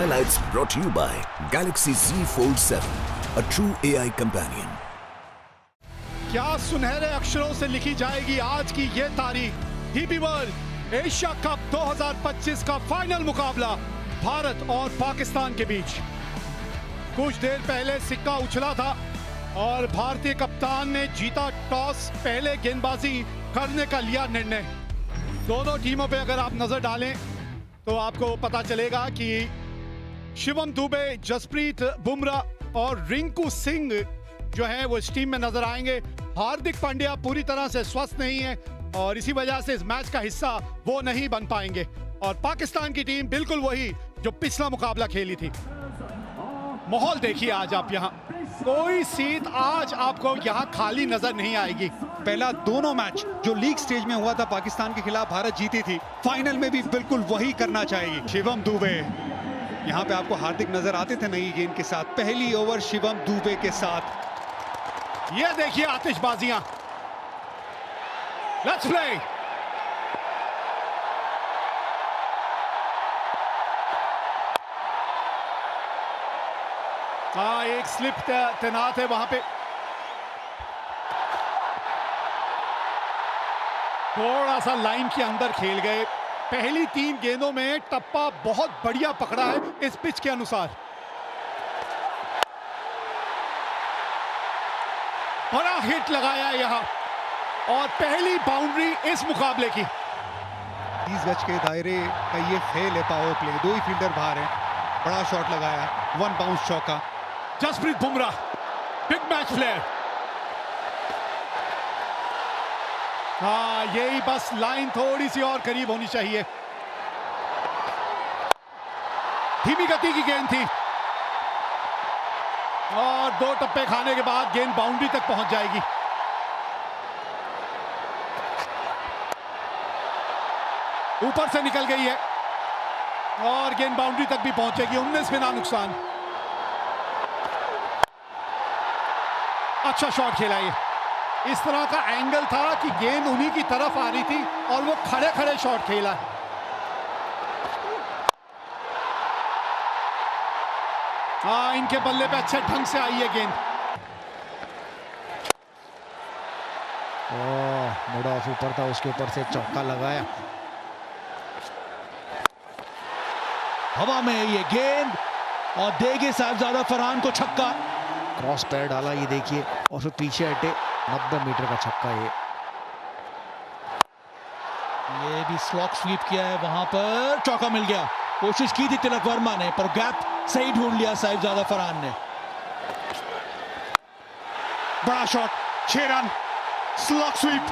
Highlights brought to you by Galaxy Z Fold 7, a true AI companion. क्या सुनहरे अक्षरों से लिखी जाएगी आज की ये तारीख। डीपी वर्ल्ड एशिया कप 2025 का फाइनल मुकाबला भारत और पाकिस्तान के बीच। कुछ देर पहले सिक्का उछला था और भारतीय कप्तान ने जीता टॉस, पहले गेंदबाजी करने का लिया निर्णय। दोनों टीमों पे अगर आप नजर डालें तो आपको पता चलेगा कि शिवम दुबे, जसप्रीत बुमराह और रिंकू सिंह जो है वो इस टीम में नजर आएंगे। हार्दिक पांड्या पूरी तरह से स्वस्थ नहीं है और इसी वजह से इस मैच का हिस्सा वो नहीं बन पाएंगे। और पाकिस्तान की टीम बिल्कुल वही जो पिछला मुकाबला खेली थी। माहौल देखिए आज आप यहाँ, कोई सीट आज आपको यहाँ खाली नजर नहीं आएगी। पहला दोनों मैच जो लीग स्टेज में हुआ था पाकिस्तान के खिलाफ भारत जीती थी, फाइनल में भी बिल्कुल वही करना चाहेगी। शिवम दुबे यहाँ पे आपको हार्दिक नजर आते थे नई गेंद के साथ। पहली ओवर शिवम दुबे के साथ। ये देखिए आतिशबाजियां। Let's play. हाँ, एक स्लिप तैनात है वहां पे। थोड़ा सा लाइन के अंदर खेल गए। पहली 3 गेंदों में टप्पा बहुत बढ़िया पकड़ा है इस पिच के अनुसार। बड़ा हिट लगाया यहाँ और पहली बाउंड्री इस मुकाबले की। 30 गज के दायरे का ये फेल है पावर प्ले। 2 ही फील्डर बाहर है। बड़ा शॉट लगाया, 1 बाउंस चौका। Jasprit Bumrah big match player. हाँ, यही बस लाइन थोड़ी सी और करीब होनी चाहिए। धीमी गति की गेंद थी और 2 टप्पे खाने के बाद गेंद बाउंड्री तक पहुंच जाएगी। ऊपर से निकल गई है और गेंद बाउंड्री तक भी पहुंचेगी। 19 बिना नुकसान। अच्छा शॉट खेला ये। इस तरह का एंगल था कि गेंद उन्हीं की तरफ आ रही थी और वो खड़े खड़े शॉट खेला। हाँ, इनके बल्ले पे अच्छे ढंग से आई है गेंद। मुड ऑफ ऊपर था, उसके ऊपर से चौका लगाया। हवा में ये गेंद और देगी साहिबजादा फरहान को छक्का। क्रॉस पैर डाला, ये देखिए, और फिर पीछे हटे। 90 मीटर का छक्का ये भी स्लॉक स्वीप किया है, वहां पर चौका मिल गया। कोशिश की थी तिलक वर्मा ने पर गैप सही ढूंढ लिया साहिबजादा फरहान ने। बड़ा शॉट, 6 रन, स्लॉक स्वीप।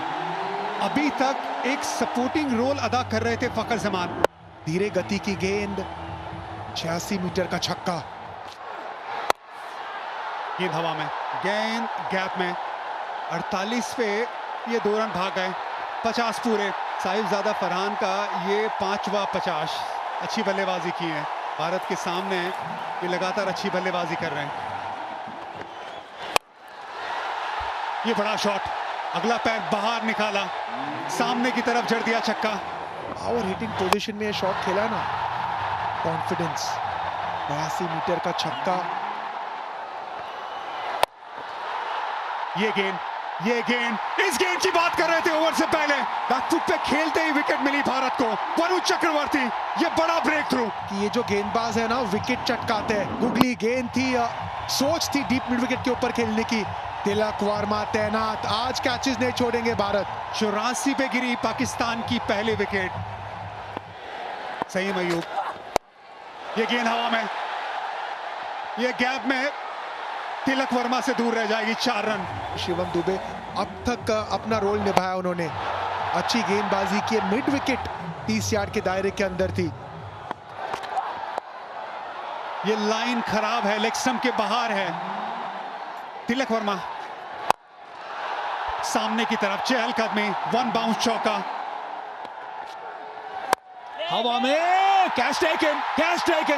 अभी तक एक सपोर्टिंग रोल अदा कर रहे थे फकर जमान। धीरे गति की गेंद, 86 मीटर का छक्का। गेंद हवा में, गेंद गैप में। 48 पे ये 2 रन भाग गए। 50 पूरे। साहिबजादा फरहान का ये 5वां 50। अच्छी बल्लेबाजी की है। भारत के सामने ये लगातार अच्छी बल्लेबाजी कर रहे हैं। ये बड़ा शॉट, अगला पैर बाहर निकाला, सामने की तरफ जड़ दिया छक्का। पावर हिटिंग पोजीशन में शॉट खेला ना, कॉन्फिडेंस। 82 मीटर का छक्का। ये गेंद, इस गेंद की बात कर रहे थे ओवर से पहले। बैकफुट पे खेलते ही विकेट मिली भारत को। वरुण चक्रवर्ती, ये बड़ा ब्रेक थ्रू। कि ये जो गेंदबाज है ना, विकेट चटकाते हैं। गुगली गेंद थी, सोच थी डीप मिड विकेट के ऊपर खेलने की। तिलक वर्मा तैनात। आज कैचेस नहीं छोड़ेंगे भारत। 84 पे गिरी पाकिस्तान की पहली विकेट। सही मयूब, ये गेंद हवा में, ये गैप में तिलक वर्मा से दूर रह जाएगी। 4 रन। शिवम दुबे अब तक अपना रोल निभाया उन्होंने। अच्छी गेंदबाजी की। मिड विकेट 30 यार्ड के दायरे के अंदर थी। ये लाइन खराब है, लेग स्टंप के बाहर है। तिलक वर्मा सामने की तरफ, चहलकदमी, 1 बाउंस चौका। हवा में कैच टेकन।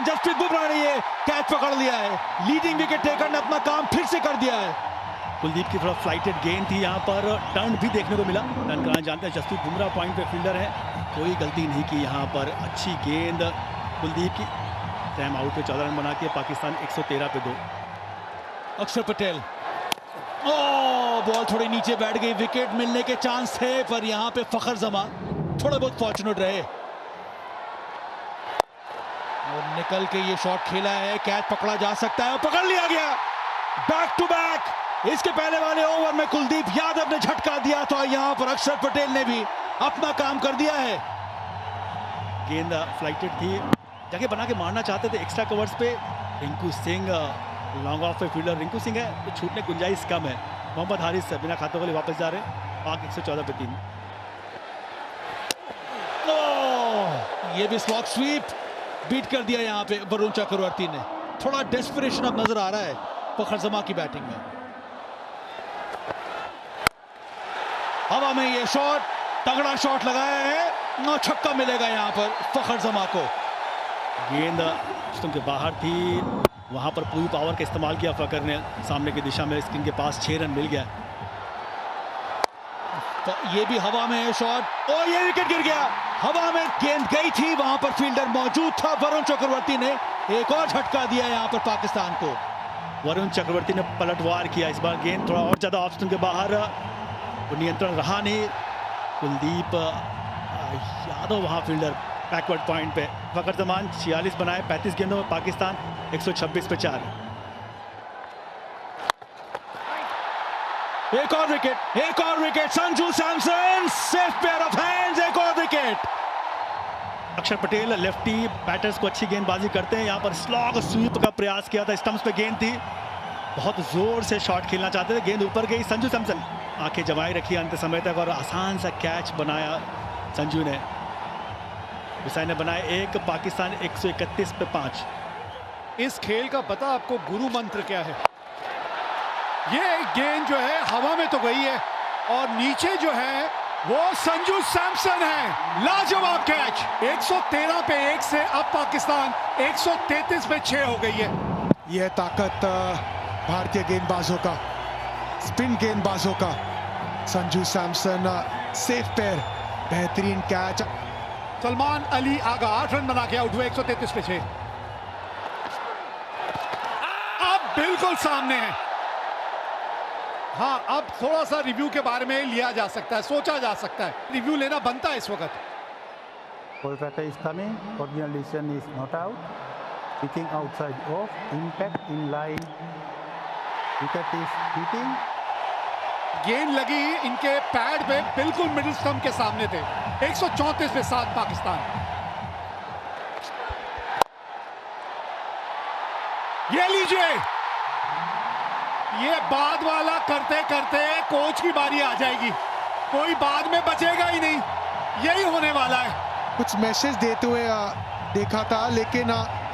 जसप्रीत बुमराह ने ये कैच पकड़ लिया है। लीडिंग विकेट टेकर ने अपना काम फिर से कर दिया है। कुलदीप की तरफ फ्लाइटेड गेंद थी, यहाँ पर टर्न भी देखने को मिला। टर्न कराना जानते हैं, जसप्रीत बुमराह पॉइंट पे फील्डर है, कोई गलती नहीं की यहाँ पर। अच्छी गेंद कुलदीप की। टाइम आउट पे 14 रन बना के पाकिस्तान 113 पे 2। अक्षर पटेल, बॉल थोड़ी नीचे बैठ गई, विकेट मिलने के चांस थे पर यहाँ पे फखर जमा थोड़ा बहुत फॉर्चुनेट रहे और निकल के ये शॉट खेला है, कैच पकड़ा जा सकता है, पकड़ लिया गया। Back to back. इसके पहले वाले ओवर में कुलदीप यादव ने झटका दिया था, यहाँ पर अक्षर पटेल ने भी अपना काम कर दिया है। गेंद फ्लाइटेड थी, जगह बना के मारना चाहते थे एक्स्ट्रा कवर्स पे। रिंकू सिंह लॉन्ग ऑफ पे फील्डर रिंकू सिंह है तो छूटने की गुंजाइश कम है। मोहम्मद हारिस बिना खाते वाले वापस जा रहे हैं, पाक 114 पे 3। ये भी स्लॉग स्वीप बीट कर दिया यहाँ पे वरुण चक्रवर्ती ने। थोड़ा डेस्परेशन अब नजर आ रहा है फखर जमा की बैटिंग में। हवा में ये शॉट, तगड़ा शॉट लगाया है, 9 छक्का मिलेगा यहाँ पर फखर जमा को। गेंद स्टंप के बाहर थी, वहां पर पूरी पावर का इस्तेमाल किया फकर ने, सामने की दिशा में स्क्रीन के पास 6 रन मिल गया। तो ये भी हवा में है शॉट, और ये विकेट गिर गया। हवा में गेंद गई थी, वहां पर फील्डर मौजूद था। वरुण चक्रवर्ती ने एक और झटका दिया यहाँ पर पाकिस्तान को। वरुण चक्रवर्ती ने पलटवार किया, इस बार गेंद थोड़ा और ज्यादा ऑफ स्टंप के बाहर, नियंत्रण रहा नहीं। कुलदीप यादव वहां फील्डर बैकवर्ड पॉइंट पे। फकर जमान 46 बनाए 35 गेंदों में, पाकिस्तान 126 पे 4। एक और wicket, Sanju Samson safe pair of hands, एक और विकेट। अक्षर पटेल लेफ्टी बैटर्स को अच्छी गेंदबाजी करते हैं, यहाँ पर स्लॉग स्वीप का प्रयास किया था, स्टंप्स पे गेंद थी, बहुत जोर से शॉट खेलना चाहते थे, गेंद ऊपर गई। संजू सैमसन आंखें जमाई रखी अंत समय तक और आसान सा कैच बनाया संजू ने। हुसैन ने बनाए 1, पाकिस्तान 131 पे 5। इस खेल का पता आपको गुरु मंत्र क्या है? ये गेंद जो है हवा में तो गई है और नीचे जो है वो संजू सैमसन है। लाजवाब कैच, 113 पे 1 से अब पाकिस्तान 133 पे 6 हो गई है। यह ताकत भारतीय गेंदबाजों का, स्पिन गेंदबाजों का। संजू सैमसन सेफ पैर, बेहतरीन कैच। सलमान अली आगा 8 रन बना के आउट हुए, 133 पे 6। अब बिल्कुल सामने है। हाँ, अब थोड़ा सा रिव्यू के बारे में लिया जा सकता है, सोचा जा सकता है, रिव्यू लेना बनता है इस वक्त। Kolkata is coming, original decision is not out, pitching outside off, impact in line, wicket is hitting. गेंद लगी इनके पैड पे, बिल्कुल मिडिल स्टंप के सामने थे। 134 पे 7 पाकिस्तान। ये लीजिए, ये बाद वाला करते करते कोच की बारी आ जाएगी, कोई बाद में बचेगा ही नहीं, यही होने वाला है। कुछ मैसेज देते हुए देखा था, लेकिन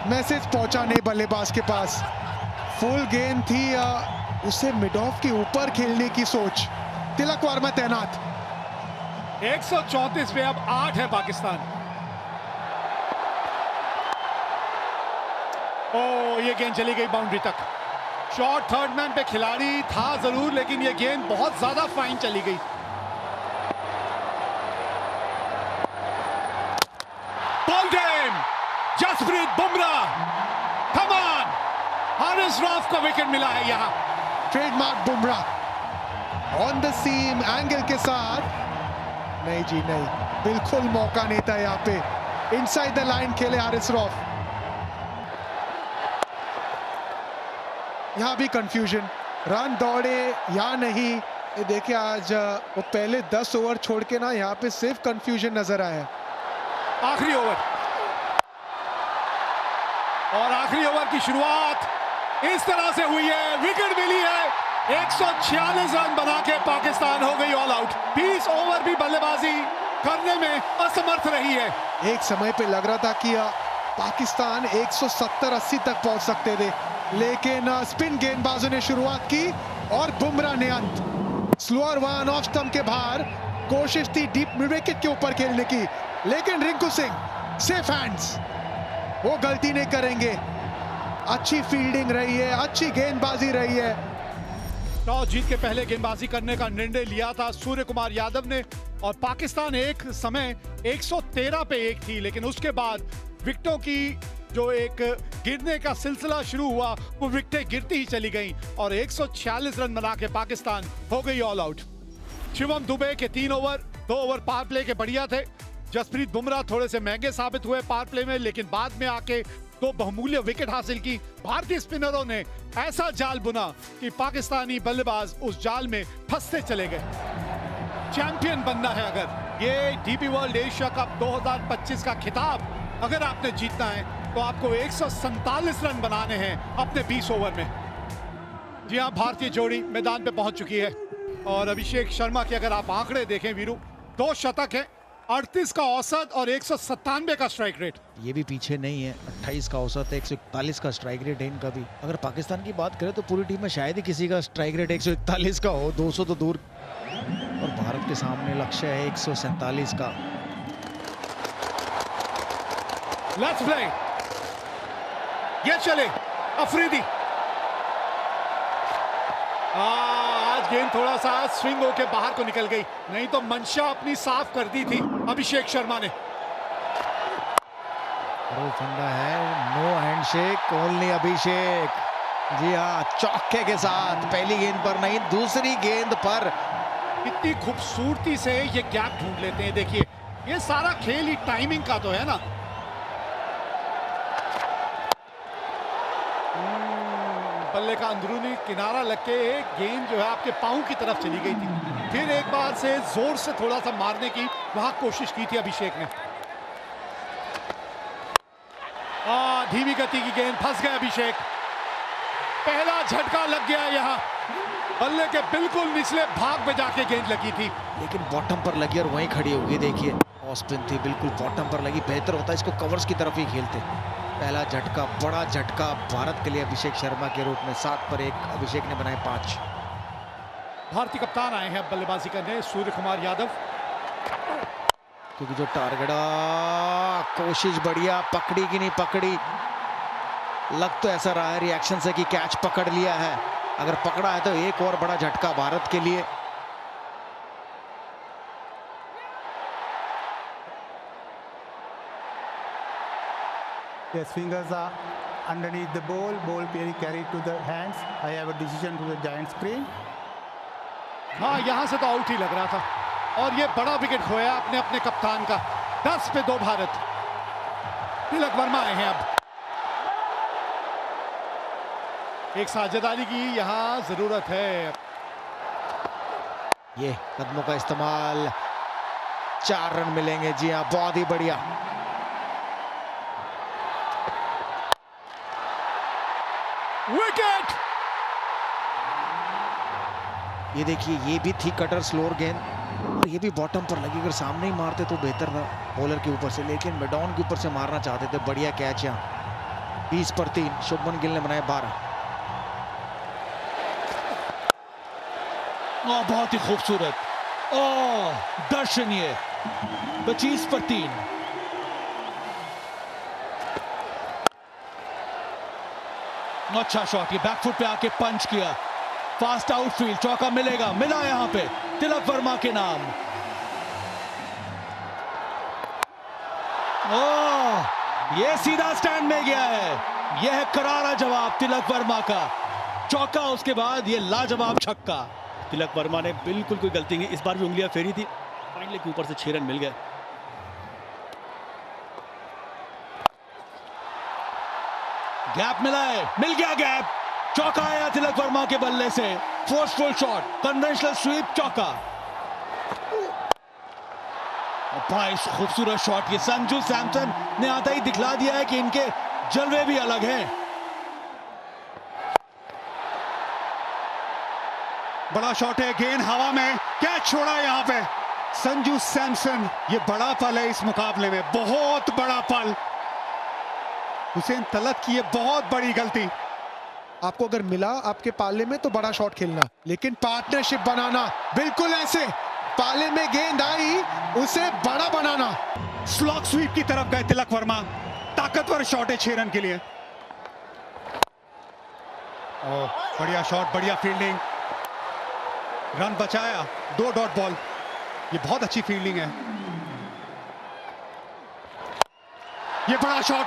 मैसेज पहुंचा नहीं बल्लेबाज के पास। फुल गेंद थी, उसे मिड ऑफ के ऊपर खेलने की सोच। तिलक वर्मा तैनात। 134 पे अब 8 है पाकिस्तान। ओ, ये गेंद चली गई बाउंड्री तक। शॉट थर्ड मैन पे खिलाड़ी था जरूर, लेकिन ये गेंद बहुत ज्यादा फाइन चली गई। Ball game, Jasprit Bumrah, come on, Haris Rauf को विकेट मिला है यहाँ। Trademark Bumrah on the seam angle के साथ। नहीं जी नहीं, बिल्कुल मौका नहीं था यहाँ पे। इनसाइड द लाइन खेले हारिस रऊफ। यहाँ भी कंफ्यूजन, रन दौड़े या नहीं। ये देखिए, आज वो पहले 10 ओवर छोड़ के ना यहाँ पे सिर्फ कंफ्यूजन नजर आया। आखिरी ओवर, और आखिरी ओवर की शुरुआत इस तरह से हुई है, विकेट मिली है। 146 रन बना के पाकिस्तान हो गई ऑल आउट। 20 ओवर भी बल्लेबाजी करने में असमर्थ रही है। एक समय पे लग रहा था कि पाकिस्तान 170-80 तक पहुंच सकते थे, लेकिन स्पिन गेंदबाजों ने शुरुआत की और बुमराह ने अंत। स्लोअर वन ऑफ स्टंप के बाहर, कोशिश थी डीप मिड विकेट के ऊपर खेलने की, लेकिन रिंकू सिंह सेफ हैंड्स, वो गलती नहीं करेंगे। अच्छी फील्डिंग रही है, अच्छी गेंदबाजी रही है। टॉस जीत के पहले गेंदबाजी करने का निर्णय लिया था सूर्य कुमार यादव ने, और पाकिस्तान एक समय 113 पे 1 थी, लेकिन उसके बाद विकेटों की जो एक गिरने का सिलसिला शुरू हुआ वो विकेटें गिरती ही चली गईं और 146 रन बना के पाकिस्तान हो गई ऑल आउट। शिवम दुबे के 3 ओवर 2 ओवर पावर प्ले के बढ़िया थे। जसप्रीत बुमराह थोड़े से महंगे साबित हुए पावर प्ले में, लेकिन बाद में आके 2 बहुमूल्य विकेट हासिल की। भारतीय स्पिनरों ने ऐसा जाल बुना कि पाकिस्तानी बल्लेबाज उस जाल में फंसते चले गए। चैंपियन बनना है अगर ये डीपी वर्ल्ड एशिया कप 2025 का खिताब अगर आपने जीतना है तो आपको 147 रन बनाने हैं अपने 20 ओवर में। जी हाँ, भारतीय जोड़ी मैदान पे पहुंच चुकी है और अभिषेक शर्मा के अगर आप आंकड़े देखें वीरू, 2 शतक है, 38 का औसत और 197 का स्ट्राइक रेट। ये भी पीछे नहीं है, 28 का औसत है, 141 का स्ट्राइक रेट है इनका भी। अगर पाकिस्तान की बात करें तो पूरी टीम में शायद ही किसी का स्ट्राइक रेट 141 का हो, 200 तो दूर। और भारत के सामने लक्ष्य है 147 का। लेट्स प्ले, ये चले अफरीदी। आज गेंद थोड़ा सा स्विंग होके बाहर को निकल गई, नहीं तो मंशा अपनी साफ कर दी थी अभिषेक शर्मा ने। वो फंडा है, नो हैंडशेक, ओनली अभिषेक। जी हाँ, चौके के साथ पहली गेंद पर नहीं, दूसरी गेंद पर कितनी खूबसूरती से ये गैप ढूंढ लेते हैं। देखिए, ये सारा खेल ही टाइमिंग का तो है ना। बल्ले का अंदरूनी किनारा लग के गेंद जो है आपके पांव की तरफ चली गई थी। फिर एक बार से जोर से थोड़ा सा मारने की वहां कोशिश की थी अभिषेक ने। धीमी गति की गेंद, फंस गए अभिषेक। पहला झटका लग गया यहाँ, बल्ले के बिल्कुल निचले भाग में जाके गेंद लगी थी, लेकिन बॉटम पर लगी और वहीं खड़ी होगी। देखिए, ऑफ स्पिन थी, बिल्कुल बॉटम पर लगी। बेहतर होता इसको कवर्स की तरफ ही खेलते। पहला झटका, बड़ा झटका भारत के लिए अभिषेक शर्मा के रूप में। 7 पर 1 अभिषेक ने बनाए 5। भारतीय कप्तान आए हैं बल्लेबाजी करने, सूर्य कुमार यादव। क्योंकि जो टारगेट, कोशिश बढ़िया, पकड़ी कि नहीं पकड़ी। लग तो ऐसा रहा है रिएक्शन से कि कैच पकड़ लिया है। अगर पकड़ा है तो एक और बड़ा झटका भारत के लिए। Yes, fingers are underneath the ball being carried to the hands. I have a decision to the giant screen. हाँ, यहां से तो आउट ही लग रहा था और ये बड़ा विकेट खोया अपने अपने कप्तान का। 10 पे 2 भारत। तिलक वर्मा आए हैं अब। एक साझेदारी की यहां जरूरत है। ये कदमों का इस्तेमाल, 4 रन मिलेंगे। जी हाँ, बहुत ही बढ़िया। विकेट। ये देखिए, ये भी थी कटर स्लोअर गेंद और ये भी बॉटम पर लगी। अगर सामने ही मारते तो बेहतर था बॉलर के ऊपर से, लेकिन मिडॉन के ऊपर से मारना चाहते थे। बढ़िया कैच यहाँ। 20 पर 3 शुभमन गिल ने बनाए 12। बहुत ही खूबसूरत, दर्शनीय। 25 पर 3। अच्छा शॉट, ये बैकफुट पे आके पंच किया। फास्ट आउटफील्ड, चौका मिलेगा, मिला यहां पे तिलक वर्मा के नाम। ये सीधा स्टैंड में गया है। यह है करारा जवाब तिलक वर्मा का। चौका, उसके बाद ये लाजवाब छक्का। तिलक वर्मा ने बिल्कुल कोई गलती नहीं, इस बार भी उंगलियां फेरी थी। फाइनली के ऊपर से 6 रन मिल गए। गैप मिला है, मिल गया गैप। चौका आया तिलक वर्मा के बल्ले से। फोर्सफुल शॉट, कन्वेंशनल स्वीप, चौका। बड़ा खूबसूरत शॉट। ये संजू सैमसन ने आता ही दिखला दिया है कि इनके जलवे भी अलग हैं। बड़ा शॉट है, गेंद हवा में, कैच छोड़ा यहाँ पे संजू सैमसन। ये बड़ा पल है इस मुकाबले में, बहुत बड़ा पल। हुसैन तलत की ये बहुत बड़ी गलती। आपको अगर मिला आपके पाले में तो बड़ा शॉट खेलना, लेकिन पार्टनरशिप बनाना, बिल्कुल ऐसे पाले में गेंद आई उसे बड़ा बनाना। स्लॉग स्वीप की तरफ गए तिलक वर्मा। ताकतवर शॉट है 6 रन के लिए। बढ़िया शॉट, बढ़िया फील्डिंग, रन बचाया। 2 डॉट बॉल, ये बहुत अच्छी फील्डिंग है। ये बड़ा शॉट,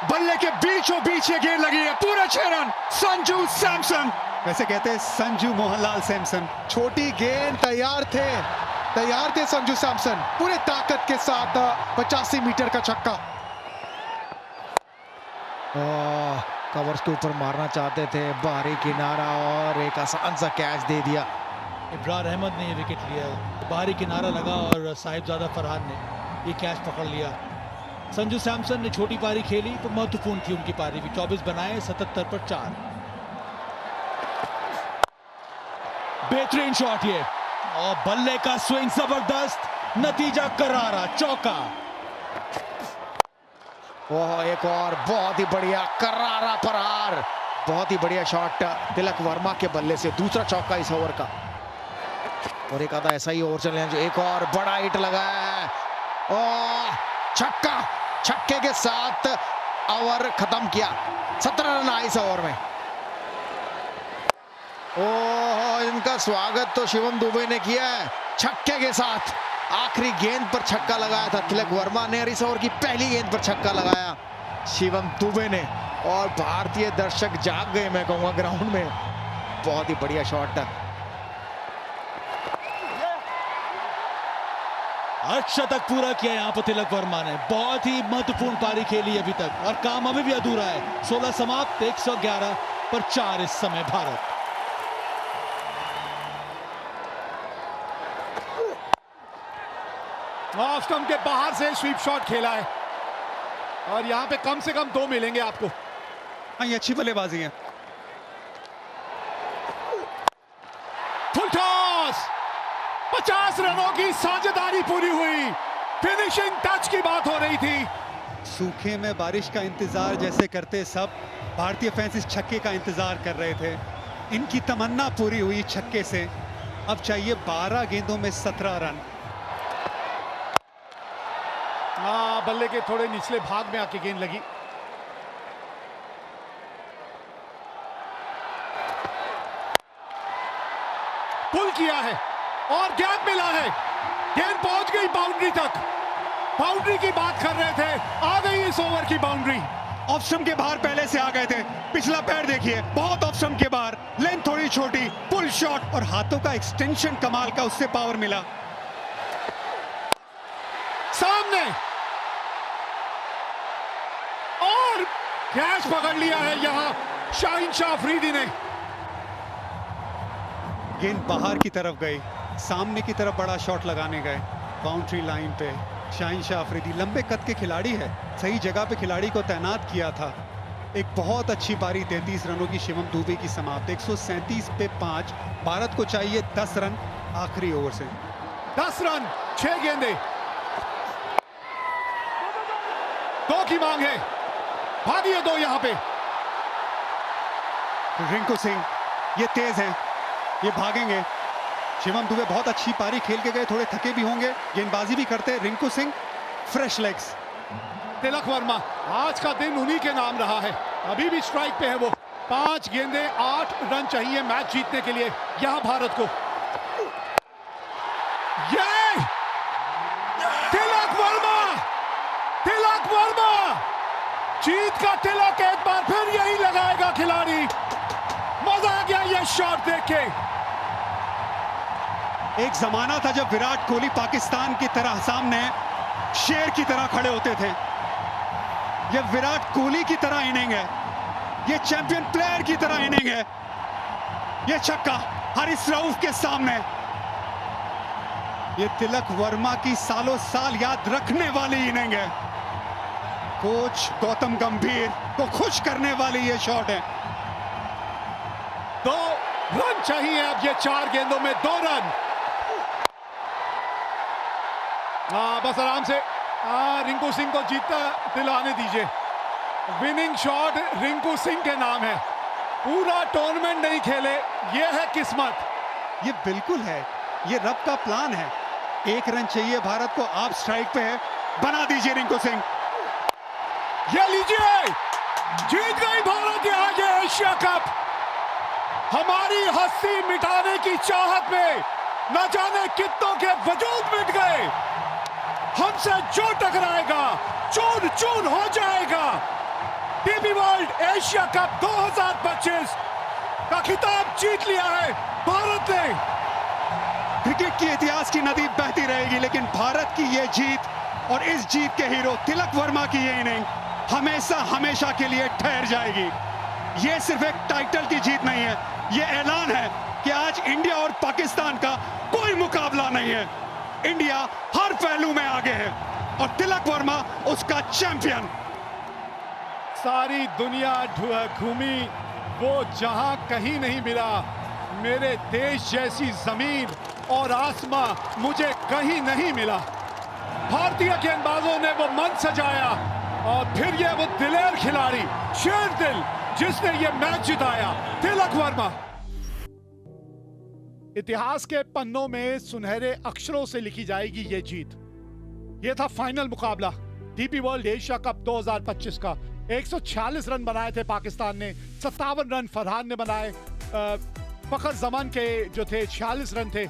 बल्ले के बीचों बीच ये गेंद लगी है, पूरे 6 रन। संजू सैमसन, वैसे कहते हैं संजू मोहनलाल सैमसन। छोटी गेंद, तैयार थे संजू सैमसन, पूरे ताकत के साथ 85 मीटर का छक्का। कवर्स के ऊपर मारना चाहते थे, बाहरी किनारा और एक आसान सा कैच दे दिया। इब्रार अहमद ने ये विकेट लिया, बाहरी किनारा लगा और साहिबजादा फरहान ने ये कैच पकड़ लिया। संजू सैमसन ने छोटी पारी खेली तो महत्वपूर्ण थी उनकी पारी भी। 24 बनाए, 77 पर 4। बेहतरीन शॉट ये, और बल्ले का स्विंग जबरदस्त, नतीजा करारा, चौका। ओह, एक और बहुत ही बढ़िया करारा प्रहार, बहुत ही बढ़िया शॉट तिलक वर्मा के बल्ले से, दूसरा चौका इस ओवर का। और एक आधा ऐसा ही ओवर चले जो एक और बड़ा हिट लगाया है, ओह छक्का, छक्के के साथ ओवर खत्म किया। 17 रन आए इस ओवर में। ओह, इनका स्वागत तो शिवम दुबे ने किया है छक्के के साथ। आखिरी गेंद पर छक्का लगाया था तिलक वर्मा ने, और इस ओवर की पहली गेंद पर छक्का लगाया शिवम दुबे ने, और भारतीय दर्शक जाग गए मैं कहूंगा ग्राउंड में। बहुत ही बढ़िया शॉट। अर्धशतक पूरा किया यहां पर तिलक वर्मा ने, बहुत ही महत्वपूर्ण पारी खेली अभी तक, और काम अभी भी अधूरा है। 16 समाप्त, 111 पर 4 इस समय भारत। ऑफ स्टंप के बाहर से स्वीप शॉट खेला है, और यहां पे कम से कम 2 मिलेंगे आपको। हाँ, ये अच्छी बल्लेबाजी है। फुल टॉस, 50 रनों की साझेदारी पूरी हुई। फिनिशिंग टच की बात हो रही थी। सूखे में बारिश का इंतजार जैसे करते सब भारतीय फैंस इस छक्के का इंतजार कर रहे थे। इनकी तमन्ना पूरी हुई छक्के से। अब चाहिए 12 गेंदों में 17 रन। बल्ले के थोड़े निचले भाग में आके गेंद लगी। पुल किया है और गैप मिला है, गेंद पहुंच गई बाउंड्री तक। बाउंड्री की बात कर रहे थे, आ गई इस ओवर की बाउंड्री। ऑफ स्टंप के बाहर पहले से आ गए थे, पिछला पैर देखिए, बहुत ऑफ स्टंप के बाहर, लेंथ थोड़ी छोटी, पुल शॉट, और हाथों का एक्सटेंशन कमाल का, उससे पावर मिला। सामने और कैच पकड़ लिया है यहां शाहीन शाह अफरीदी ने। गेंद बाहर की तरफ गई, सामने की तरफ बड़ा शॉट लगाने गए, बाउंड्री लाइन पे। शाहीन शाह अफरीदी लंबे कद के खिलाड़ी है, सही जगह पे खिलाड़ी को तैनात किया था। एक बहुत अच्छी पारी, 33 रनों की शिवम दुबे की समाप्त। 137 पे 5। भारत को चाहिए 10 रन आखिरी ओवर से। 10 रन, 6 गेंदे, 2 की मांग है, भागिए 2 यहां पे। रिंकू सिंह ये तेज हैं, ये भागेंगे। शिवम दुबे बहुत अच्छी पारी खेल के गए, थोड़े थके भी होंगे, गेंदबाजी भी करते। Rinku Singh fresh legs. तिलक वर्मा, आज का दिन उन्हीं के नाम रहा है, अभी भी स्ट्राइक पे है वो। 5 गेंदे, 8 रन चाहिए मैच जीतने के लिए यहां भारत को। ये तिलक वर्मा, तिलक वर्मा, जीत का तिलक एक बार फिर यही लगाएगा खिलाड़ी। मजा आ गया ये शॉट देख के। एक जमाना था जब विराट कोहली पाकिस्तान की तरह सामने शेर की तरह खड़े होते थे। ये विराट कोहली की तरह इनिंग है, ये चैंपियन प्लेयर की तरह इनिंग है। ये छक्का हारिस रऊफ के सामने, ये तिलक वर्मा की सालों साल याद रखने वाली इनिंग है। कोच गौतम गंभीर को खुश करने वाली ये शॉट है। 2 रन चाहिए अब, ये 4 गेंदों में 2 रन। बस आराम से रिंकू सिंह को जीतता दिलाने दीजिए। विनिंग शॉट रिंकू सिंह के नाम है। पूरा टूर्नामेंट नहीं खेले, ये है किस्मत। ये बिल्कुल है, ये रब का प्लान है। 1 रन चाहिए भारत को, आप स्ट्राइक पे है, बना दीजिए रिंकू सिंह। ये लीजिए, जीत गई भारत आज एशिया कप। हमारी हस्ती मिटाने की चाहत में न जाने कितनों के वजूद मिट गए। हमसे जो टकराएगा चून चून हो जाएगा। डीपी वर्ल्ड एशिया कप 2025 का खिताब जीत लिया है भारत ने। क्रिकेट के इतिहास की नदी बहती रहेगी, लेकिन भारत की ये जीत और इस जीत के हीरो तिलक वर्मा की ये इनिंग हमेशा हमेशा के लिए ठहर जाएगी। ये सिर्फ एक टाइटल की जीत नहीं है, ये ऐलान है कि आज इंडिया और पाकिस्तान का कोई मुकाबला नहीं है। इंडिया हर पहलू में आगे है और तिलक वर्मा उसका चैंपियन। सारी दुनिया घूमी, वो जहां कहीं नहीं मिला। मेरे देश जैसी जमीन और आसमां मुझे कहीं नहीं मिला। भारतीय गेंदबाजों ने वो मन सजाया और फिर ये वो दिलेर खिलाड़ी, शेर दिल, जिसने ये मैच जिताया, तिलक वर्मा। इतिहास के पन्नों में सुनहरे अक्षरों से लिखी जाएगी ये जीत। ये था फाइनल मुकाबला डीपी वर्ल्ड एशिया कप 2025 का। 146 रन बनाए थे पाकिस्तान ने, 57 रन फरहान ने बनाए। फखर जमान के जो थे 46 रन थे।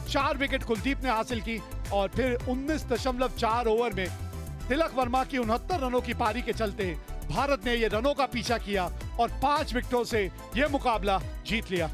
4 विकेट कुलदीप ने हासिल की और फिर 19.4 ओवर में तिलक वर्मा की 69 रनों की पारी के चलते भारत ने ये रनों का पीछा किया और 5 विकेटों से ये मुकाबला जीत लिया।